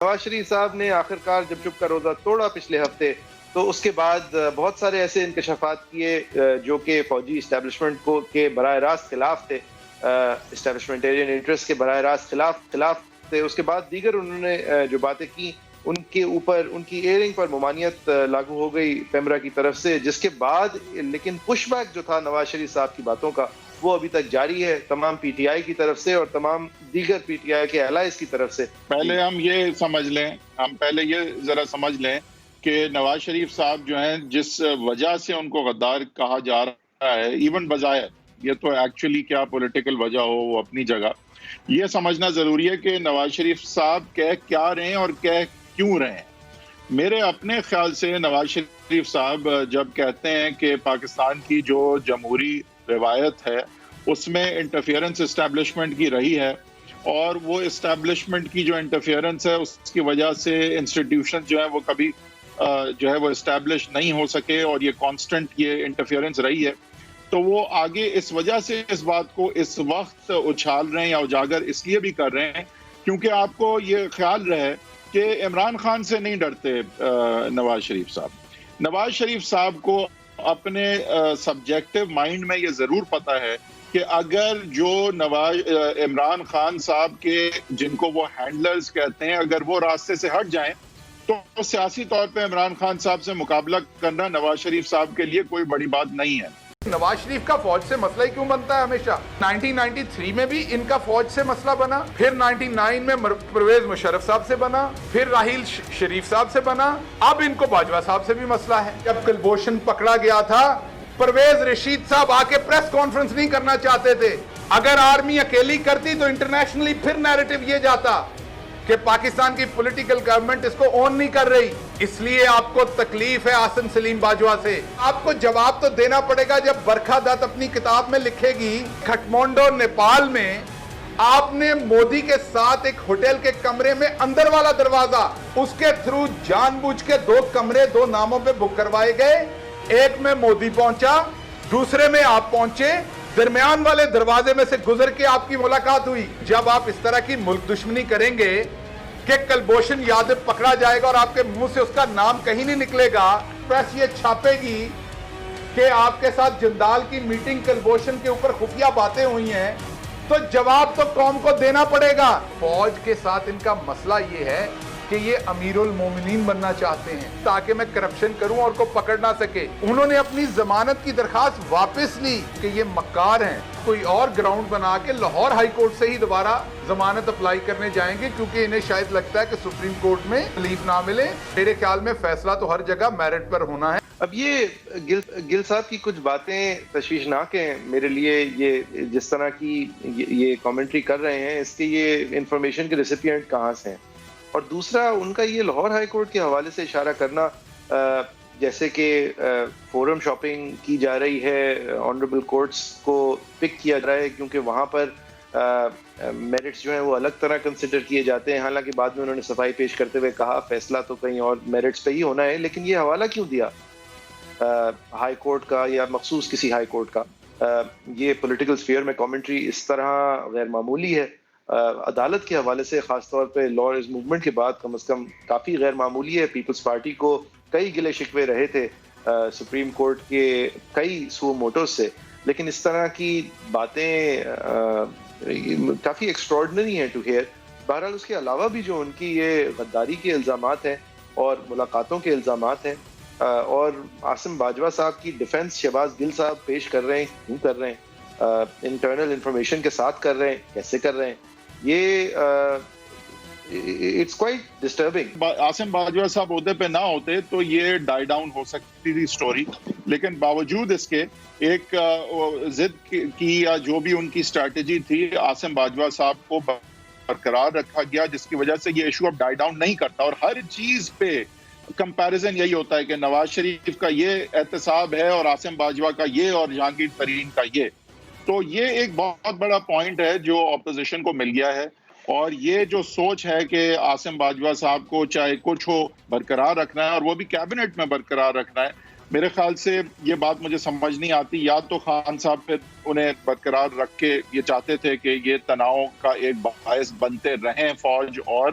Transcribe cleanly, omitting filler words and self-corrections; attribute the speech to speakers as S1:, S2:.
S1: نواز شریف صاحب نے آخرکار جب چپ کا روزہ توڑا پچھلے ہفتے، تو اس کے بعد بہت سارے ایسے انکشافات کیے جو کہ فوجی اسٹیبلشمنٹ کو کے براہ راست خلاف تھے، اسٹیبلشمنٹیرین انٹرسٹ کے براہ راست خلاف تھے۔ اس کے بعد دیگر انہوں نے جو باتیں کی، ان کے اوپر ان کی ایئرنگ پر ممانعت لاگو ہو گئی پیمرا کی طرف سے، جس کے بعد لیکن پش بیک جو تھا نواز شریف صاحب کی باتوں کا، وہ ابھی تک جاری ہے تمام پی ٹی آئی کی طرف سے اور تمام دیگر پی ٹی آئی کے الائز کی طرف سے۔
S2: پہلے ہم یہ ذرا سمجھ لیں کہ نواز شریف صاحب جو ہیں، جس وجہ سے ان کو غدار کہا جا رہا ہے، ایون بظاہر یہ تو ایکچولی کیا پولیٹیکل وجہ ہو وہ اپنی جگہ، یہ سمجھنا ضروری ہے کہ نواز شریف صاحب کہہ کیا رہے ہیں اور کہہ کیوں رہے ہیں۔ میرے اپنے خیال سے نواز شریف صاحب جب کہتے ہیں کہ پاکستان کی جو جمہوری روایت ہے اس میں انٹرفیئرنس اسٹیبلشمنٹ کی رہی ہے، اور وہ اسٹیبلشمنٹ کی جو انٹرفیئرنس ہے اس کی وجہ سے انسٹیٹیوشن جو ہے وہ کبھی جو ہے وہ اسٹیبلش نہیں ہو سکے، اور یہ کانسٹنٹ یہ انٹرفیئرنس رہی ہے، تو وہ آگے اس وجہ سے اس بات کو اس وقت اچھال رہے ہیں یا اجاگر اس لیے بھی کر رہے ہیں کیونکہ آپ کو یہ خیال رہے کہ عمران خان سے نہیں ڈرتے نواز شریف صاحب کو اپنے سبجیکٹو مائنڈ میں یہ ضرور پتا ہے کہ اگر جو عمران خان صاحب کے جن کو وہ ہینڈلرز کہتے ہیں، اگر وہ راستے سے ہٹ جائیں تو سیاسی طور پہ عمران خان صاحب سے مقابلہ کرنا نواز شریف صاحب کے لیے کوئی بڑی بات نہیں ہے۔
S3: نواز شریف کا فوج سے مسئلہ ہی کیوں بنتا ہے ہمیشہ؟ 1993 میں بھی ان کا فوج سے مسئلہ بنا، پھر 99 میں پرویز مشرف صاحب سے بنا، پھر راحیل شریف صاحب سے بنا، اب ان کو باجوہ صاحب سے بھی مسئلہ ہے۔ جب کلبھوشن پکڑا گیا تھا، پرویز رشید صاحب آ کے پریس کانفرنس نہیں کرنا چاہتے تھے۔ اگر آرمی اکیلی کرتی تو انٹرنیشنلی پھر نیریٹو یہ جاتا کہ پاکستان کی پولیٹیکل گورنمنٹ اس کو اون نہیں کر رہی۔ اس لیے آپ کو تکلیف ہے عاصم سلیم باجوہ سے۔ آپ کو جواب تو دینا پڑے گا جب برکھا دت اپنی کتاب میں لکھے گی کھٹمانڈو نیپال میں آپ نے مودی کے ساتھ ایک ہوٹل کے کمرے میں اندر والا دروازہ، اس کے تھرو جان بوجھ کے 2 کمرے 2 ناموں پہ بک کروائے گئے، ایک میں مودی پہنچا، دوسرے میں آپ پہنچے، درمیان والے دروازے میں سے گزر کے آپ کی ملاقات ہوئی۔ جب آپ اس طرح کی ملک دشمنی کریں گے کہ کلبھوشن یادو پکڑا جائے گا اور آپ کے منہ سے اس کا نام کہیں نہیں نکلے گا، پریس یہ چھاپے گی کہ آپ کے ساتھ جندال کی میٹنگ کلبھوشن کے اوپر خفیہ باتیں ہوئی ہیں، تو جواب تو قوم کو دینا پڑے گا۔ فوج کے ساتھ ان کا مسئلہ یہ ہے کہ یہ امیر المومنین بننا چاہتے ہیں تاکہ میں کرپشن کروں اور کو پکڑ نہ سکے۔ انہوں نے اپنی ضمانت کی درخواست واپس لی کہ یہ مکار ہیں، کوئی اور گراؤنڈ بنا کے لاہور ہائی کورٹ سے ہی دوبارہ ضمانت اپلائی کرنے جائیں گے، کیونکہ انہیں شاید لگتا ہے کہ سپریم کورٹ میں ریلیف نہ ملے۔ میرے خیال میں فیصلہ تو ہر جگہ میرٹ پر ہونا ہے۔
S1: اب یہ گل صاحب کی کچھ باتیں تشویشناک ہیں میرے لیے، یہ جس طرح کی یہ کامنٹری کر رہے ہیں، اس کے یہ انفارمیشن کے ریسیپینٹ کہاں سے ہیں، اور دوسرا ان کا یہ لاہور ہائی کورٹ کے حوالے سے اشارہ کرنا جیسے کہ فورم شاپنگ کی جا رہی ہے، آنریبل کورٹس کو پک کیا جا رہا ہے کیونکہ وہاں پر میرٹس جو ہیں وہ الگ طرح کنسیڈر کیے جاتے ہیں، حالانکہ بعد میں انہوں نے صفائی پیش کرتے ہوئے کہا فیصلہ تو کہیں اور میرٹس پہ ہی ہونا ہے، لیکن یہ حوالہ کیوں دیا ہائی کورٹ کا یا مخصوص کسی ہائی کورٹ کا؟ یہ پولیٹیکل سفیئر میں کامنٹری اس طرح غیر معمولی ہے، عدالت کے حوالے سے خاص طور پہ لاءرز موومنٹ کے بعد کم از کم کافی غیر معمولی ہے۔ پیپلز پارٹی کو کئی گلے شکوے رہے تھے سپریم کورٹ کے کئی سو موٹوز سے، لیکن اس طرح کی باتیں کافی ایکسٹراڈنری ہیں ٹو ہیئر۔ بہرحال اس کے علاوہ بھی جو ان کی یہ غداری کے الزامات ہیں اور ملاقاتوں کے الزامات ہیں، اور عاصم باجوہ صاحب کی ڈیفنس شہباز گل صاحب پیش کر رہے ہیں، کیوں کر رہے ہیں، انٹرنل انفارمیشن کے ساتھ کر رہے ہیں، کیسے کر رہے ہیں، یہ it's quite disturbing.
S2: Asim Bajwa Sahab عہدے پہ نہ ہوتے تو یہ ڈائی ڈاؤن ہو سکتی تھی سٹوری، لیکن باوجود اس کے ایک ضد کی یا جو بھی ان کی اسٹریٹجی تھی، عاصم باجوہ صاحب کو برقرار رکھا گیا، جس کی وجہ سے یہ ایشو اب ڈائی ڈاؤن نہیں کرتا، اور ہر چیز پہ کمپیریزن یہی ہوتا ہے کہ نواز شریف کا یہ احتساب ہے اور عاصم باجوہ کا یہ اور جہانگیر ترین کا یہ، تو یہ ایک بہت بڑا پوائنٹ ہے جو اپوزیشن کو مل گیا ہے، اور یہ جو سوچ ہے کہ عاصم باجوہ صاحب کو چاہے کچھ ہو برقرار رکھنا ہے اور وہ بھی کیبنٹ میں برقرار رکھنا ہے، میرے خیال سے یہ بات مجھے سمجھ نہیں آتی۔ یا تو خان صاحب پھر انہیں برقرار رکھ کے یہ چاہتے تھے کہ یہ تناؤ کا ایک باعث بنتے رہیں فوج اور